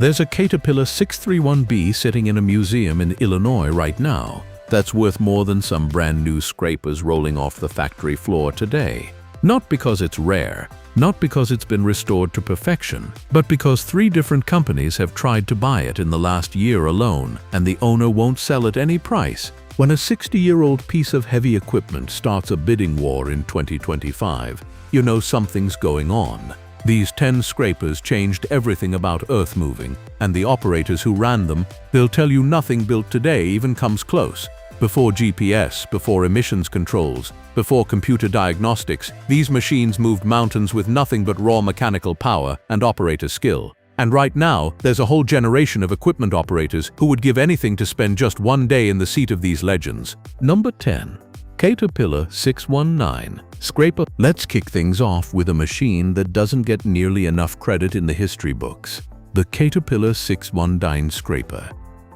There's a Caterpillar 631B sitting in a museum in Illinois right now that's worth more than some brand new scrapers rolling off the factory floor today. Not because it's rare, not because it's been restored to perfection, but because 3 different companies have tried to buy it in the last year alone, and the owner won't sell at any price. When a 60-year-old piece of heavy equipment starts a bidding war in 2025, you know something's going on. These 10 scrapers changed everything about earth moving, and the operators who ran them, they'll tell you nothing built today even comes close. Before GPS, before emissions controls, before computer diagnostics, these machines moved mountains with nothing but raw mechanical power and operator skill. And right now, there's a whole generation of equipment operators who would give anything to spend just one day in the seat of these legends. Number 10. Caterpillar 619 Scraper. Let's kick things off with a machine that doesn't get nearly enough credit in the history books. The Caterpillar 619 Scraper.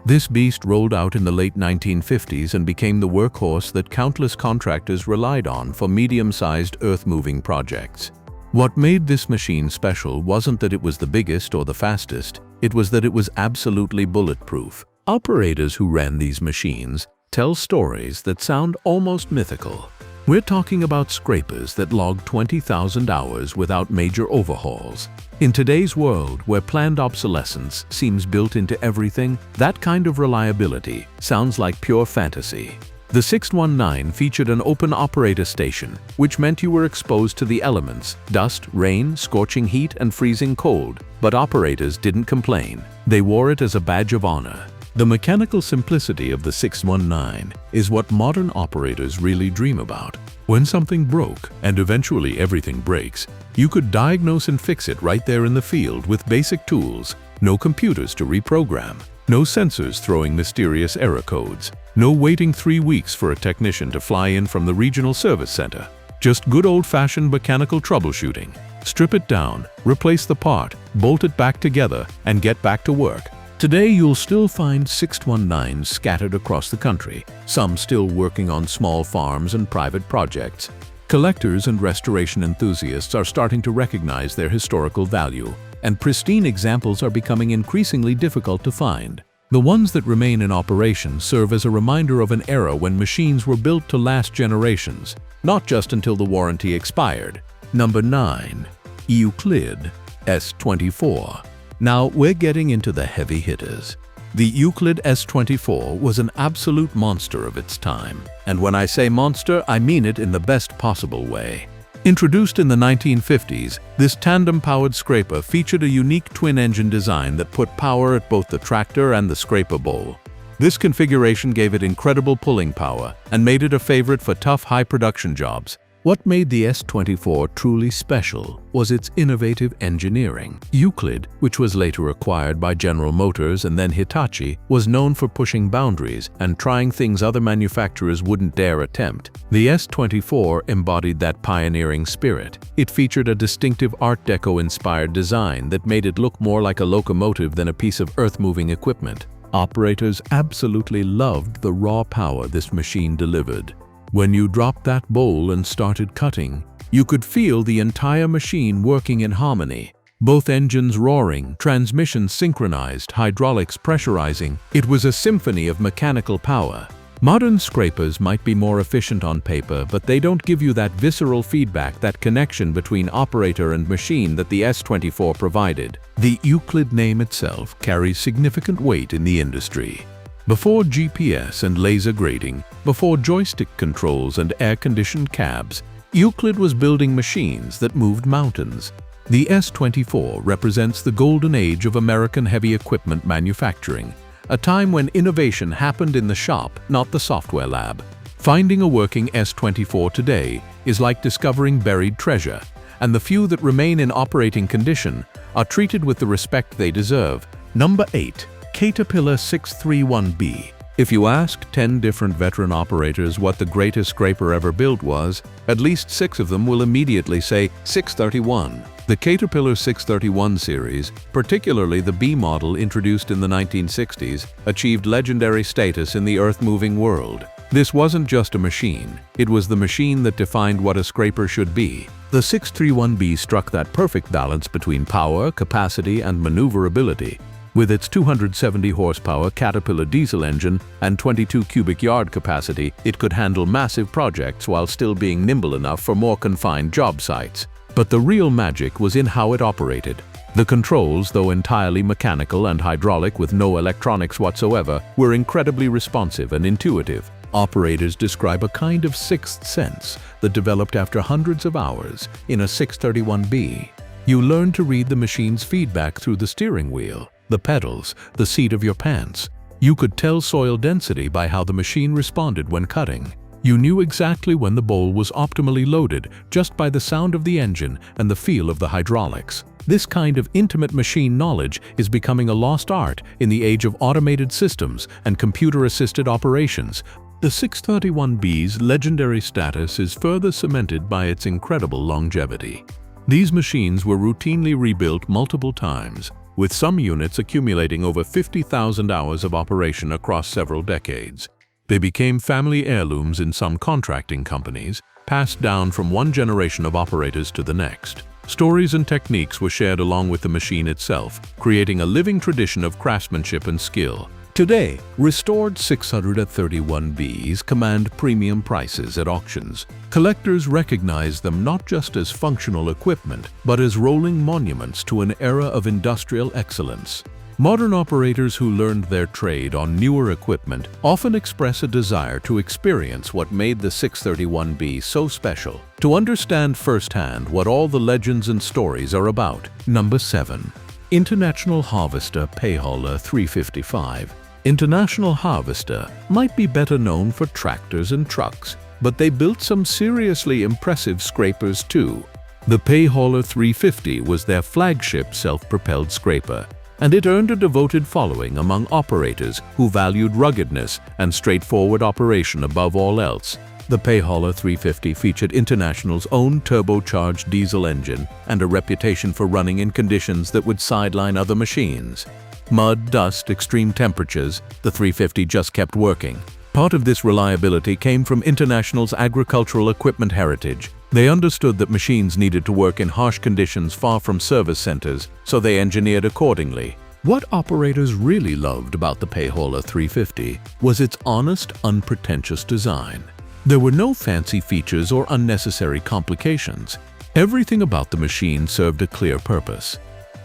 This beast rolled out in the late 1950s and became the workhorse that countless contractors relied on for medium-sized earth-moving projects. What made this machine special wasn't that it was the biggest or the fastest, it was that it was absolutely bulletproof. Operators who ran these machines tell stories that sound almost mythical. We're talking about scrapers that logged 20,000 hours without major overhauls. In today's world, where planned obsolescence seems built into everything, that kind of reliability sounds like pure fantasy. The 619 featured an open operator station, which meant you were exposed to the elements, dust, rain, scorching heat, and freezing cold. But operators didn't complain. They wore it as a badge of honor. The mechanical simplicity of the 619 is what modern operators really dream about. When something broke, and eventually everything breaks, you could diagnose and fix it right there in the field with basic tools. No computers to reprogram. No sensors throwing mysterious error codes. No waiting 3 weeks for a technician to fly in from the regional service center. Just good old-fashioned mechanical troubleshooting. Strip it down, replace the part, bolt it back together, and get back to work. Today you'll still find 619s scattered across the country, some still working on small farms and private projects. Collectors and restoration enthusiasts are starting to recognize their historical value, and pristine examples are becoming increasingly difficult to find. The ones that remain in operation serve as a reminder of an era when machines were built to last generations, not just until the warranty expired. Number 9. Euclid S24. Now we're getting into the heavy hitters. The Euclid S24 was an absolute monster of its time. And when I say monster, I mean it in the best possible way. Introduced in the 1950s, this tandem-powered scraper featured a unique twin-engine design that put power at both the tractor and the scraper bowl. This configuration gave it incredible pulling power and made it a favorite for tough, high-production jobs. What made the S24 truly special was its innovative engineering. Euclid, which was later acquired by General Motors and then Hitachi, was known for pushing boundaries and trying things other manufacturers wouldn't dare attempt. The S24 embodied that pioneering spirit. It featured a distinctive Art Deco-inspired design that made it look more like a locomotive than a piece of earth-moving equipment. Operators absolutely loved the raw power this machine delivered. When you dropped that bowl and started cutting, you could feel the entire machine working in harmony. Both engines roaring, transmissions synchronized, hydraulics pressurizing. It was a symphony of mechanical power. Modern scrapers might be more efficient on paper, but they don't give you that visceral feedback, that connection between operator and machine that the S24 provided. The Euclid name itself carries significant weight in the industry. Before GPS and laser grading, before joystick controls and air-conditioned cabs, Euclid was building machines that moved mountains. The S24 represents the golden age of American heavy equipment manufacturing, a time when innovation happened in the shop, not the software lab. Finding a working S24 today is like discovering buried treasure, and the few that remain in operating condition are treated with the respect they deserve. Number 8. Caterpillar 631B. If you ask 10 different veteran operators what the greatest scraper ever built was, at least 6 of them will immediately say 631. The Caterpillar 631 series, particularly the B model introduced in the 1960s, achieved legendary status in the earth-moving world. This wasn't just a machine, it was the machine that defined what a scraper should be. The 631B struck that perfect balance between power, capacity, and maneuverability. With its 270 horsepower Caterpillar diesel engine and 22 cubic yard capacity, it could handle massive projects while still being nimble enough for more confined job sites. But the real magic was in how it operated. The controls, though entirely mechanical and hydraulic with no electronics whatsoever, were incredibly responsive and intuitive. Operators describe a kind of sixth sense that developed after hundreds of hours in a 631B. You learn to read the machine's feedback through the steering wheel, the pedals, the seat of your pants. You could tell soil density by how the machine responded when cutting. You knew exactly when the bowl was optimally loaded just by the sound of the engine and the feel of the hydraulics. This kind of intimate machine knowledge is becoming a lost art in the age of automated systems and computer-assisted operations. The 631B's legendary status is further cemented by its incredible longevity. These machines were routinely rebuilt multiple times, with some units accumulating over 50,000 hours of operation across several decades. They became family heirlooms in some contracting companies, passed down from one generation of operators to the next. Stories and techniques were shared along with the machine itself, creating a living tradition of craftsmanship and skill. Today, restored 631Bs command premium prices at auctions. Collectors recognize them not just as functional equipment, but as rolling monuments to an era of industrial excellence. Modern operators who learned their trade on newer equipment often express a desire to experience what made the 631B so special, to understand firsthand what all the legends and stories are about. Number 7. International Harvester Payhauler 355. International Harvester might be better known for tractors and trucks, but they built some seriously impressive scrapers too. The Payhauler 350 was their flagship self-propelled scraper, and it earned a devoted following among operators who valued ruggedness and straightforward operation above all else. The Payhauler 350 featured International's own turbocharged diesel engine and a reputation for running in conditions that would sideline other machines. Mud, dust, extreme temperatures, the 350 just kept working. Part of this reliability came from International's agricultural equipment heritage. They understood that machines needed to work in harsh conditions far from service centers, so they engineered accordingly. What operators really loved about the Payhauler 350 was its honest, unpretentious design. There were no fancy features or unnecessary complications. Everything about the machine served a clear purpose.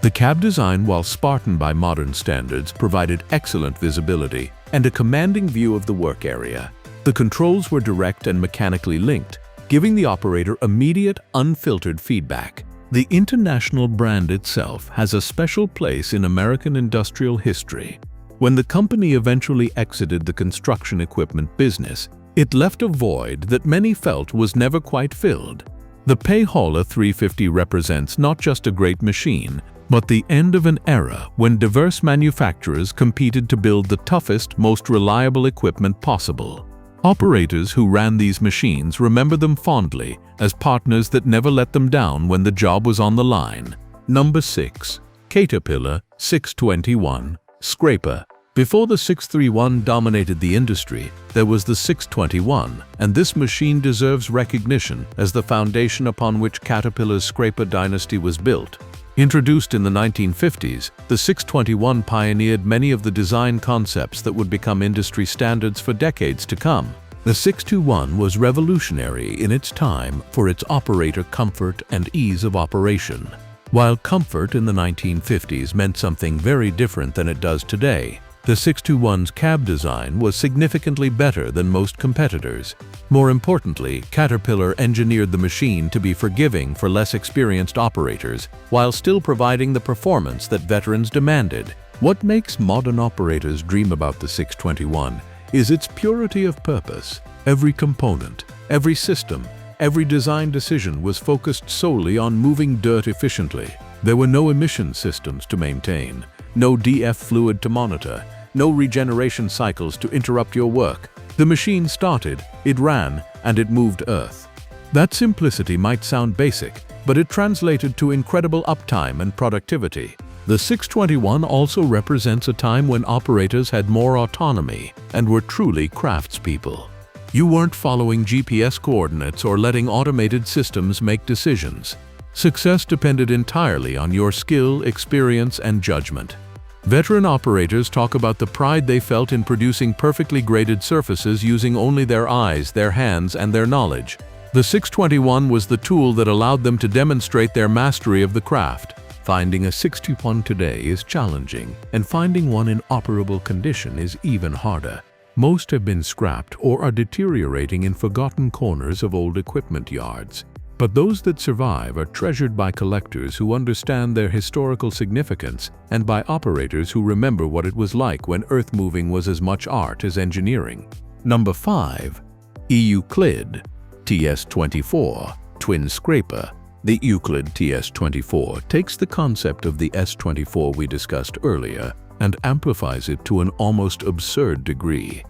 The cab design, while Spartan by modern standards, provided excellent visibility and a commanding view of the work area. The controls were direct and mechanically linked, giving the operator immediate, unfiltered feedback. The International brand itself has a special place in American industrial history. When the company eventually exited the construction equipment business, it left a void that many felt was never quite filled. The Payhauler 350 represents not just a great machine, but the end of an era when diverse manufacturers competed to build the toughest, most reliable equipment possible. Operators who ran these machines remember them fondly as partners that never let them down when the job was on the line. Number 6. Caterpillar 621 Scraper. Before the 631 dominated the industry, there was the 621, and this machine deserves recognition as the foundation upon which Caterpillar's scraper dynasty was built. Introduced in the 1950s, the 621 pioneered many of the design concepts that would become industry standards for decades to come. The 621 was revolutionary in its time for its operator comfort and ease of operation. While comfort in the 1950s meant something very different than it does today, the 621's cab design was significantly better than most competitors. More importantly, Caterpillar engineered the machine to be forgiving for less experienced operators, while still providing the performance that veterans demanded. What makes modern operators dream about the 621 is its purity of purpose. Every component, every system, every design decision was focused solely on moving dirt efficiently. There were no emission systems to maintain, no DF fluid to monitor, no regeneration cycles to interrupt your work. The machine started, it ran, and it moved earth. That simplicity might sound basic, but it translated to incredible uptime and productivity. The 621 also represents a time when operators had more autonomy and were truly craftspeople. You weren't following GPS coordinates or letting automated systems make decisions. Success depended entirely on your skill, experience, and judgment. Veteran operators talk about the pride they felt in producing perfectly graded surfaces using only their eyes, their hands, and their knowledge. The 621 was the tool that allowed them to demonstrate their mastery of the craft. Finding a 621 today is challenging, and finding one in operable condition is even harder. Most have been scrapped or are deteriorating in forgotten corners of old equipment yards. But those that survive are treasured by collectors who understand their historical significance and by operators who remember what it was like when earth-moving was as much art as engineering. Number 5. Euclid TS24 Twin Scraper. The Euclid TS24 takes the concept of the S24 we discussed earlier and amplifies it to an almost absurd degree.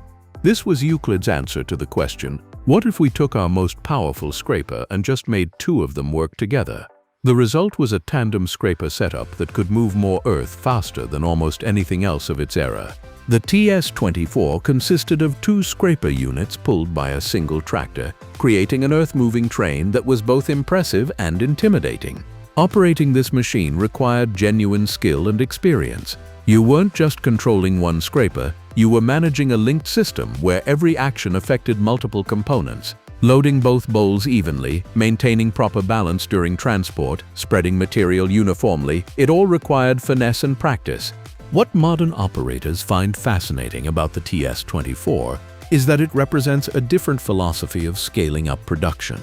This was Euclid's answer to the question, what if we took our most powerful scraper and just made two of them work together? The result was a tandem scraper setup that could move more earth faster than almost anything else of its era. The TS24 consisted of two scraper units pulled by a single tractor, creating an earth-moving train that was both impressive and intimidating. Operating this machine required genuine skill and experience. You weren't just controlling one scraper, you were managing a linked system where every action affected multiple components. Loading both bowls evenly, maintaining proper balance during transport, spreading material uniformly, it all required finesse and practice. What modern operators find fascinating about the TS24 is that it represents a different philosophy of scaling up production.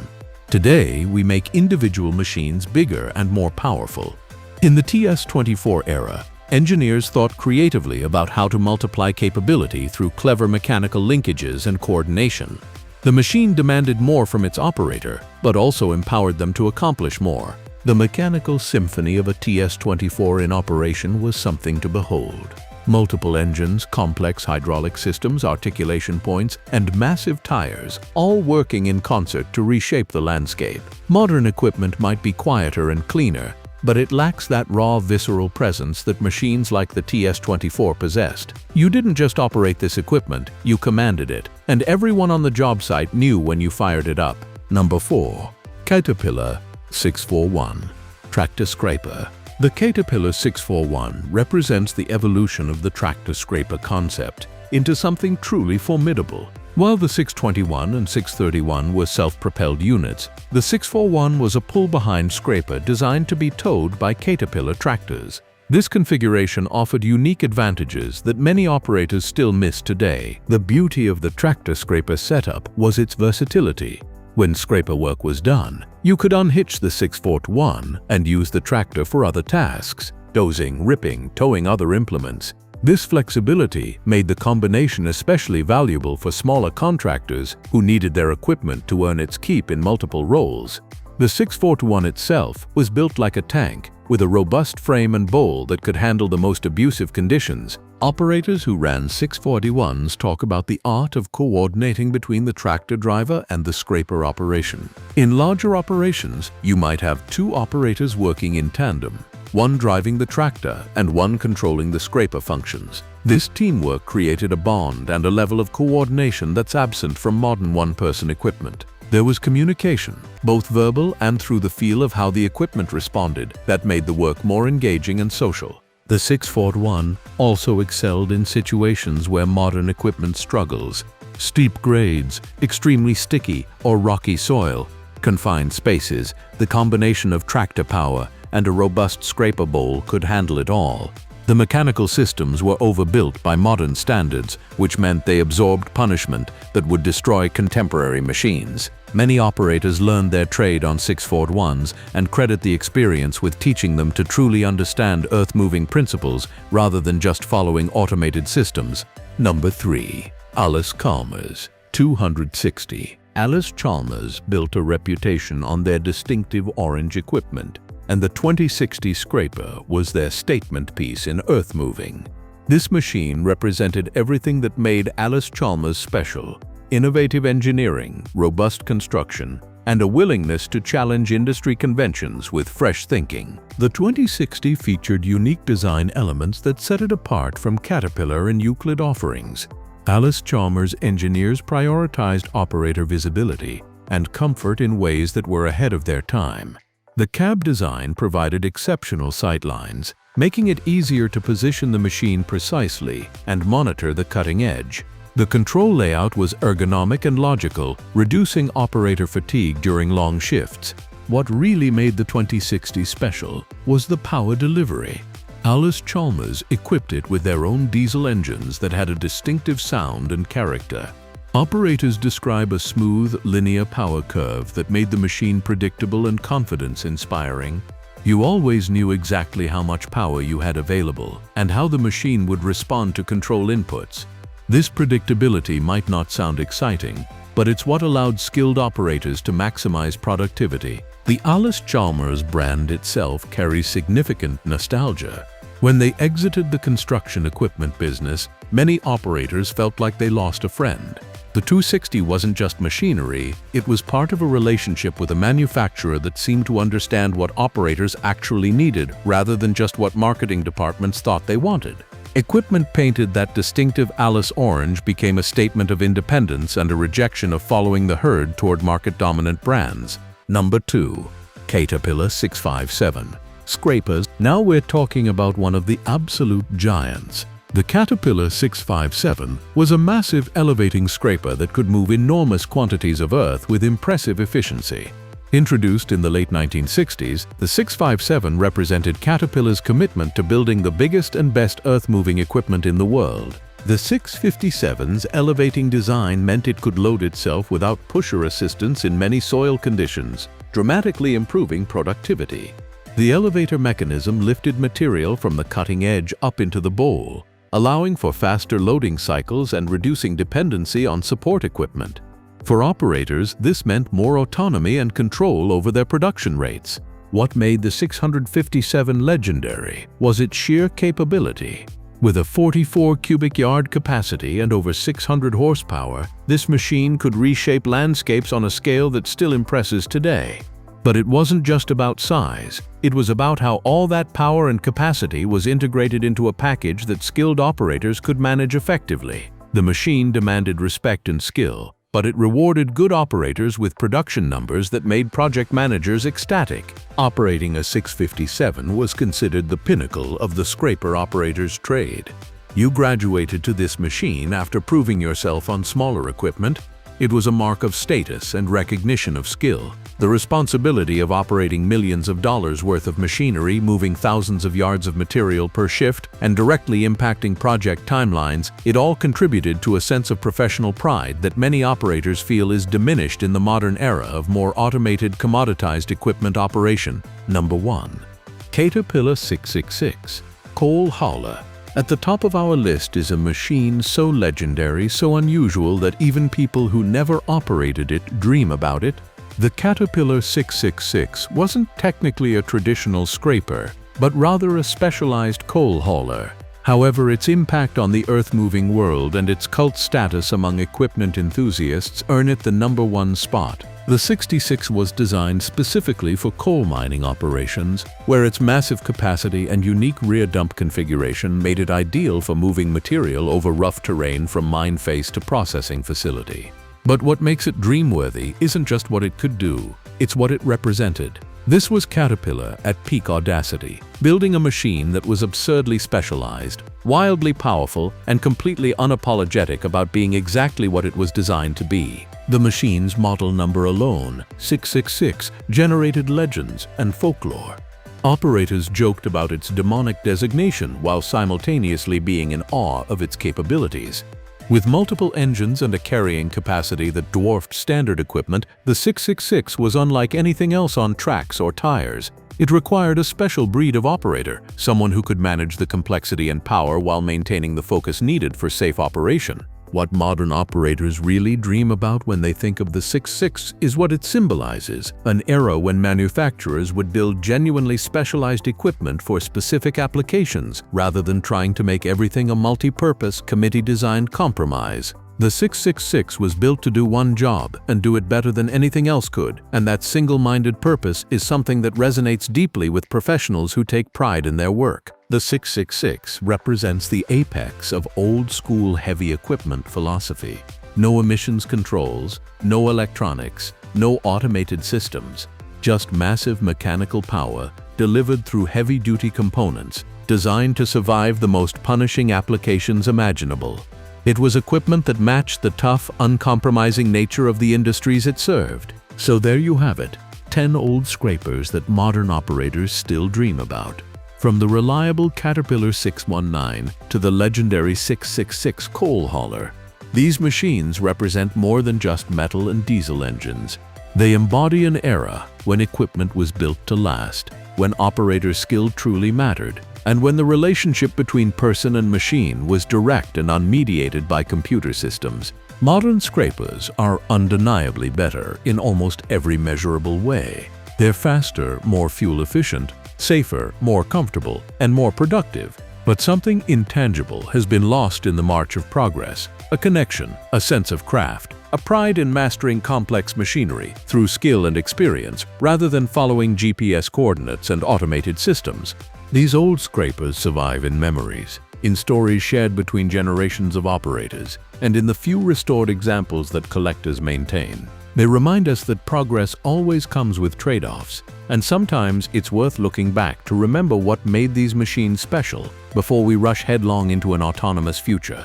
Today, we make individual machines bigger and more powerful. In the TS24 era, engineers thought creatively about how to multiply capability through clever mechanical linkages and coordination. The machine demanded more from its operator, but also empowered them to accomplish more. The mechanical symphony of a TS24 in operation was something to behold. Multiple engines, complex hydraulic systems, articulation points, and massive tires, all working in concert to reshape the landscape. Modern equipment might be quieter and cleaner, but it lacks that raw, visceral presence that machines like the TS24 possessed. You didn't just operate this equipment, you commanded it, and everyone on the job site knew when you fired it up. Number 4. Caterpillar 641 Tractor Scraper. The Caterpillar 641 represents the evolution of the tractor scraper concept into something truly formidable. While the 621 and 631 were self-propelled units, the 641 was a pull-behind scraper designed to be towed by Caterpillar tractors. This configuration offered unique advantages that many operators still miss today. The beauty of the tractor scraper setup was its versatility. When scraper work was done, you could unhitch the 641 and use the tractor for other tasks, dozing, ripping, towing other implements. This flexibility made the combination especially valuable for smaller contractors who needed their equipment to earn its keep in multiple roles. The 641 itself was built like a tank, with a robust frame and bowl that could handle the most abusive conditions. Operators who ran 641s talk about the art of coordinating between the tractor driver and the scraper operation. In larger operations, you might have two operators working in tandem, one driving the tractor and one controlling the scraper functions. This teamwork created a bond and a level of coordination that's absent from modern one-person equipment. There was communication, both verbal and through the feel of how the equipment responded, that made the work more engaging and social. The 641 also excelled in situations where modern equipment struggles. Steep grades, extremely sticky or rocky soil, confined spaces, the combination of tractor power and a robust scraper bowl could handle it all. The mechanical systems were overbuilt by modern standards, which meant they absorbed punishment that would destroy contemporary machines. Many operators learned their trade on 641s and credit the experience with teaching them to truly understand earth-moving principles rather than just following automated systems. Number 3. Allis-Chalmers 260. Allis-Chalmers built a reputation on their distinctive orange equipment, and the 2060 scraper was their statement piece in earth-moving. This machine represented everything that made Allis-Chalmers special: innovative engineering, robust construction, and a willingness to challenge industry conventions with fresh thinking. The 2060 featured unique design elements that set it apart from Caterpillar and Euclid offerings. Allis-Chalmers engineers prioritized operator visibility and comfort in ways that were ahead of their time. The cab design provided exceptional sightlines, making it easier to position the machine precisely and monitor the cutting edge. The control layout was ergonomic and logical, reducing operator fatigue during long shifts. What really made the 2060 special was the power delivery. Allis-Chalmers equipped it with their own diesel engines that had a distinctive sound and character. Operators describe a smooth, linear power curve that made the machine predictable and confidence-inspiring. You always knew exactly how much power you had available and how the machine would respond to control inputs. This predictability might not sound exciting, but it's what allowed skilled operators to maximize productivity. The Allis-Chalmers brand itself carries significant nostalgia. When they exited the construction equipment business, many operators felt like they lost a friend. The 260 wasn't just machinery, it was part of a relationship with a manufacturer that seemed to understand what operators actually needed rather than just what marketing departments thought they wanted. Equipment painted that distinctive Alice orange became a statement of independence and a rejection of following the herd toward market-dominant brands. Number 2. Caterpillar 657. Scrapers. Now we're talking about one of the absolute giants. The Caterpillar 657 was a massive elevating scraper that could move enormous quantities of earth with impressive efficiency. Introduced in the late 1960s, the 657 represented Caterpillar's commitment to building the biggest and best earth-moving equipment in the world. The 657's elevating design meant it could load itself without pusher assistance in many soil conditions, dramatically improving productivity. The elevator mechanism lifted material from the cutting edge up into the bowl, allowing for faster loading cycles and reducing dependency on support equipment. For operators, this meant more autonomy and control over their production rates. What made the 657 legendary was its sheer capability. With a 44 cubic yard capacity and over 600 horsepower, this machine could reshape landscapes on a scale that still impresses today. But it wasn't just about size, it was about how all that power and capacity was integrated into a package that skilled operators could manage effectively. The machine demanded respect and skill, but it rewarded good operators with production numbers that made project managers ecstatic. Operating a 657 was considered the pinnacle of the scraper operator's trade. You graduated to this machine after proving yourself on smaller equipment. It was a mark of status and recognition of skill. The responsibility of operating millions of dollars worth of machinery, moving thousands of yards of material per shift, and directly impacting project timelines, it all contributed to a sense of professional pride that many operators feel is diminished in the modern era of more automated, commoditized equipment operation. Number 1. Caterpillar 666. Coal hauler. At the top of our list is a machine so legendary, so unusual that even people who never operated it dream about it. The Caterpillar 666 wasn't technically a traditional scraper, but rather a specialized coal hauler. However, its impact on the earth-moving world and its cult status among equipment enthusiasts earn it the number 1 spot. The 66 was designed specifically for coal mining operations, where its massive capacity and unique rear dump configuration made it ideal for moving material over rough terrain from mine face to processing facility. But what makes it dream-worthy isn't just what it could do, it's what it represented. This was Caterpillar at peak audacity, building a machine that was absurdly specialized, wildly powerful, and completely unapologetic about being exactly what it was designed to be. The machine's model number alone, 666, generated legends and folklore. Operators joked about its demonic designation while simultaneously being in awe of its capabilities. With multiple engines and a carrying capacity that dwarfed standard equipment, the 666 was unlike anything else on tracks or tires. It required a special breed of operator, someone who could manage the complexity and power while maintaining the focus needed for safe operation. What modern operators really dream about when they think of the 666 is what it symbolizes, an era when manufacturers would build genuinely specialized equipment for specific applications rather than trying to make everything a multi-purpose, committee-designed compromise. The 666 was built to do one job and do it better than anything else could, and that single-minded purpose is something that resonates deeply with professionals who take pride in their work. The 666 represents the apex of old-school heavy equipment philosophy. No emissions controls, no electronics, no automated systems, just massive mechanical power delivered through heavy-duty components. designed to survive the most punishing applications imaginable. It was equipment that matched the tough, uncompromising nature of the industries it served. So there you have it, 10 old scrapers that modern operators still dream about. From the reliable Caterpillar 619 to the legendary 666 coal hauler, these machines represent more than just metal and diesel engines. They embody an era when equipment was built to last, when operator skill truly mattered, and when the relationship between person and machine was direct and unmediated by computer systems. Modern scrapers are undeniably better in almost every measurable way. They're faster, more fuel-efficient, safer, more comfortable, and more productive. But something intangible has been lost in the march of progress: a connection, a sense of craft, a pride in mastering complex machinery through skill and experience rather than following GPS coordinates and automated systems. These old scrapers survive in memories, in stories shared between generations of operators, and in the few restored examples that collectors maintain. They remind us that progress always comes with trade-offs, and sometimes it's worth looking back to remember what made these machines special before we rush headlong into an autonomous future.